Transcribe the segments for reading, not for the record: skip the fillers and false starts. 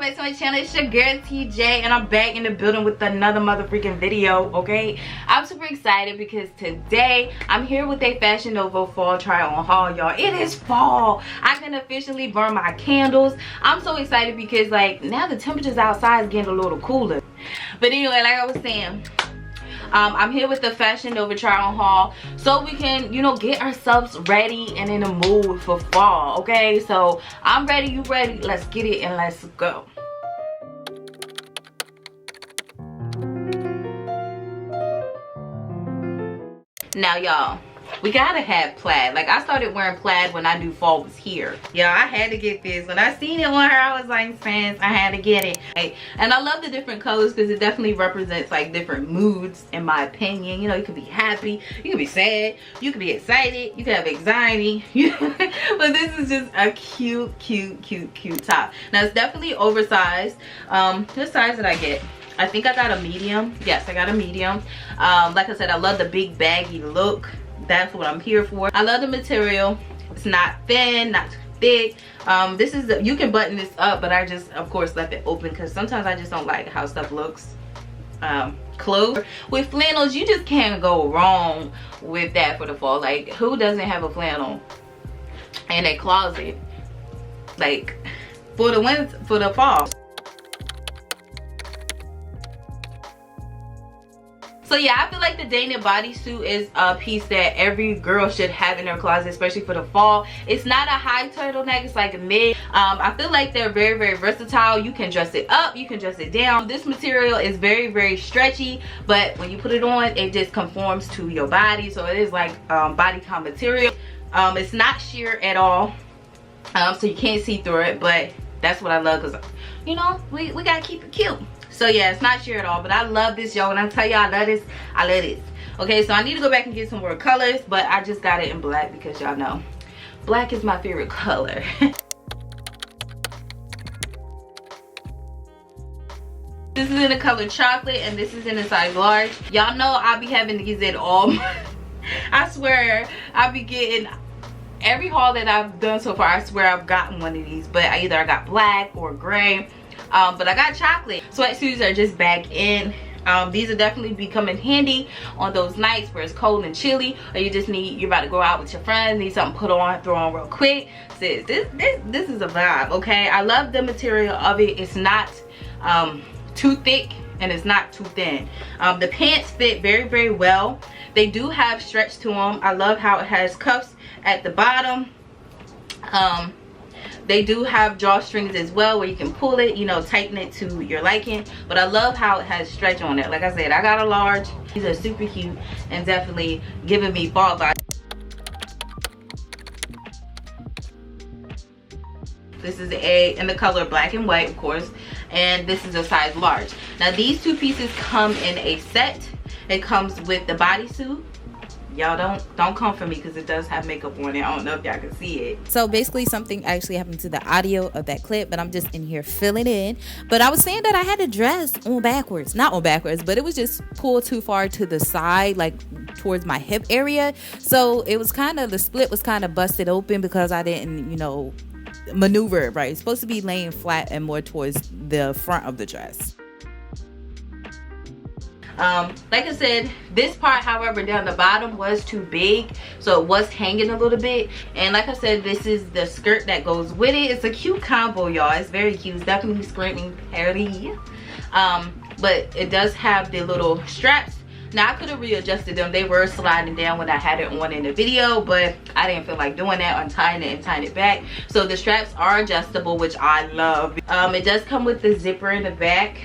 back to my channel. It's your girl TJ, and I'm back in the building with another motherfucking video. Okay, I'm super excited because today I'm here with a Fashion Nova fall try on haul, y'all. It is fall. I can officially burn my candles. I'm so excited because like now the temperatures outside is getting a little cooler. But anyway, like I was saying, I'm here with the Fashion Nova try on haul so we can, you know, get ourselves ready and in the mood for fall. Okay, so I'm ready, you ready? Let's get it and let's go. Now y'all, we gotta have plaid. Like, I started wearing plaid when I knew fall was here. Yeah, I had to get this. When I seen it on her, I was like, fans, I had to get it. Right? And I love the different colors because it definitely represents like different moods, in my opinion. You know, you could be happy, you could be sad, you could be excited, you could have anxiety. But this is just a cute top. Now it's definitely oversized. What size did I get? I think I got a medium. Yes, I got a medium. Like I said, I love the big baggy look. That's what I'm here for. I love the material. It's not thin, not too thick. This is the, you can button this up, but I just of course left it open because sometimes I just don't like how stuff looks closed. With flannels, you just can't go wrong with that for the fall. Like, who doesn't have a flannel in a closet, like for the winter, for the fall? So yeah, I feel like the denim bodysuit is a piece that every girl should have in their closet, especially for the fall. It's not a high turtleneck, it's like a mid. I feel like they're very versatile. You can dress it up, you can dress it down. This material is very stretchy, but when you put it on, it just conforms to your body. So it is like bodycon material. It's not sheer at all, so you can't see through it, but that's what I love because, you know, we gotta keep it cute. So yeah, it's not sheer at all, but I love this, y'all. When I tell y'all I love this, I love this. Okay, so I need to go back and get some more colors, but I just got it in black because y'all know black is my favorite color. This is in the color chocolate and this is in a size large. Y'all know I'll be having these in all I swear I'll be getting every haul that I've done so far. I swear I've gotten one of these, but I got black or gray. But I got chocolate. Sweatsuits are just back in. These are definitely becoming handy on those nights where it's cold and chilly, or you just need, you're about to go out with your friends, need something put on, throw on real quick. Sis, this is a vibe. Okay, I love the material of it. It's not too thick and it's not too thin. The pants fit very well. They do have stretch to them. I love how it has cuffs at the bottom. They do have drawstrings as well where you can pull it, you know, tighten it to your liking. But I love how it has stretch on it. Like I said, I got a large. These are super cute and definitely giving me fall vibes. This is in the color black and white, of course, and this is a size large. Now these two pieces come in a set. It comes with the bodysuit. Y'all don't come for me because it does have makeup on it. I don't know if y'all can see it. So basically something actually happened to the audio of that clip, but I'm just in here filling it in. But I was saying that I had to dress on backwards. Not on backwards, but it was just pulled too far to the side, like towards my hip area. So it was kind of, the split was kind of busted open because I didn't, you know, maneuver it right. It's supposed to be laying flat and more towards the front of the dress. Like I said, this part, however, down the bottom was too big, so it was hanging a little bit. And like I said, this is the skirt that goes with it. It's a cute combo, y'all. It's very cute. It's definitely screaming party. But it does have the little straps. Now I could have readjusted them. They were sliding down when I had it on in the video, but I didn't feel like doing that, untying it and tying it back. So the straps are adjustable, which I love. It does come with the zipper in the back.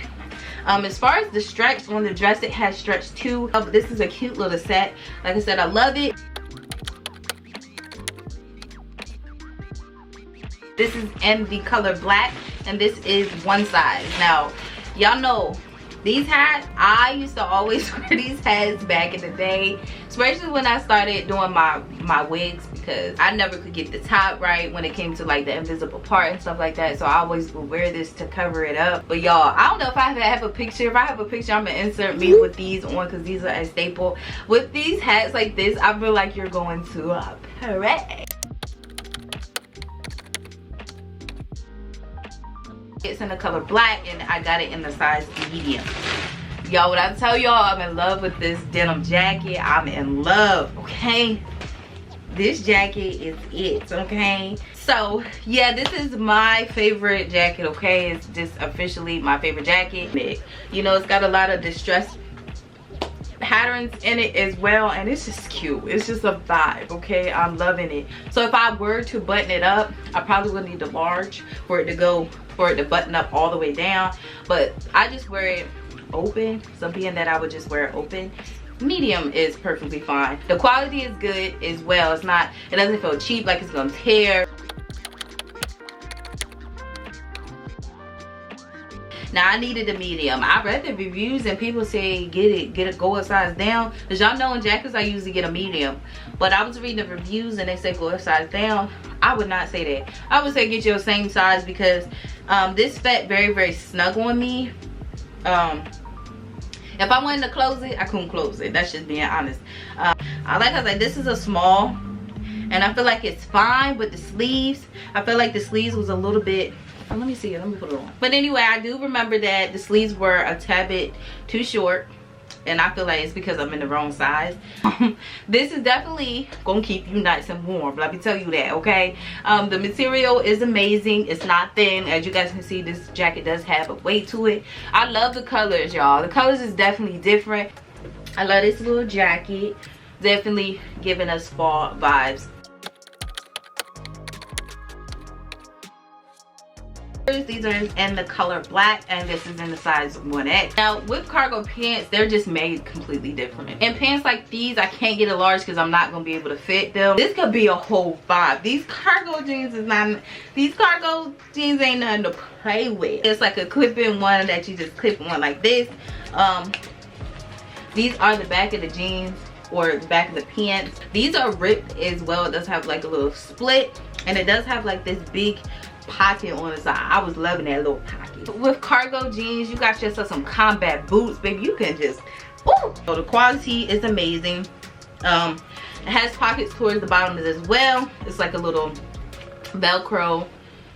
As far as the stripes on the dress, it has stretch too. But this is a cute little set. Like I said, I love it. This is in the color black, and this is one size. Now, y'all know these hats, I used to always wear these hats back in the day, especially when I started doing my wigs, because I never could get the top right when it came to like the invisible part and stuff like that. So I always would wear this to cover it up. But y'all, I don't know if I have a picture. If I have a picture, I'm gonna insert me with these on because these are a staple. With these hats like this, I feel like you're going to a parade. It's in the color black, and I got it in the size medium. Y'all, when I tell y'all I'm in love with this denim jacket, I'm in love, okay? This jacket is it, okay? So yeah, this is my favorite jacket, okay? It's just officially my favorite jacket. You know, it's got a lot of distressed patterns in it as well, and it's just cute. It's just a vibe, okay? I'm loving it. So if I were to button it up, I probably would need the large for it to button up all the way down, but I just wear it open. So being that I would just wear it open, medium is perfectly fine. The quality is good as well. It doesn't feel cheap, like it's gonna tear. Now I needed a medium. I read the reviews and people say get it, go a size down. Cause y'all know in jackets I usually get a medium, but I was reading the reviews and they say go a size down. I would not say that. I would say get your same size, because this fit very, very snug on me. If I wanted to close it, I couldn't close it. That's just being honest. Like I said, this is a small, and I feel like it's fine with the sleeves. I feel like the sleeves was a little bit, let me see, let me put it on. But anyway, I do remember that the sleeves were a tad bit too short, and I feel like it's because I'm in the wrong size. This is definitely gonna keep you nice and warm, let me tell you that, okay? The material is amazing. It's not thin. As you guys can see, this jacket does have a weight to it. I love the colors, y'all. The colors is definitely different. I love this little jacket. Definitely giving us fall vibes. These are in the color black, and this is in the size 1X. Now with cargo pants, they're just made completely different. And pants like these, I can't get a large because I'm not gonna be able to fit them. This could be a whole vibe. These cargo jeans ain't nothing to play with. It's like a clip-in one that you just clip on like this. These are the back of the jeans, or the back of the pants. These are ripped as well. It does have like a little split, and it does have like this big pocket on the side. I was loving that little pocket. With cargo jeans, you got yourself some combat boots, baby. You can just, ooh. So the quality is amazing. It has pockets towards the bottom as well. It's like a little Velcro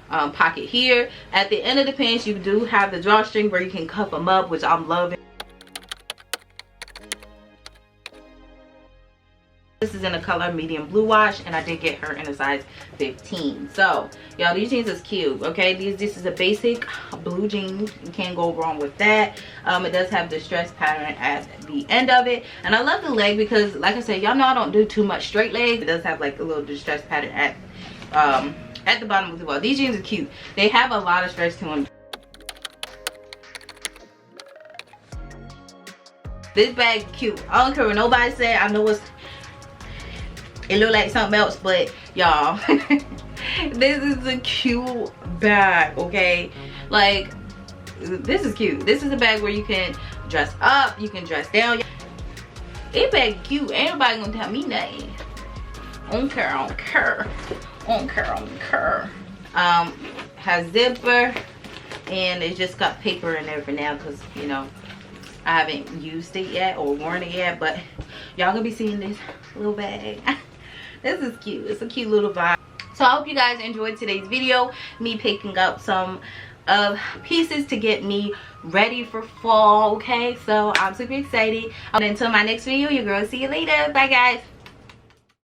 pocket here. At the end of the pants, you do have the drawstring where you can cuff them up, which I'm loving. This is in the color medium blue wash, and I did get her in a size 15. So y'all, these jeans is cute, okay? This is a basic blue jeans. You can't go wrong with that. It does have the stress pattern at the end of it, and I love the leg because, like I said, y'all know I don't do too much straight legs. It does have like a little distress pattern at the bottom as well. These jeans are cute. They have a lot of stretch to them. This bag is cute. I don't care what nobody say. I know it look like something else, but y'all, this is a cute bag, okay? Like, this is cute. This is a bag where you can dress up, you can dress down. This bag is cute. Ain't nobody gonna tell me nothing. I don't care, I don't care. I don't care, I don't care. Has zipper, and it just got paper in there for now because, you know, I haven't used it yet or worn it yet, but y'all gonna be seeing this little bag. This is cute. It's a cute little vibe. So I hope you guys enjoyed today's video, me picking up some pieces to get me ready for fall, okay? So I'm super excited. And until my next video, your girl, see you later. Bye guys.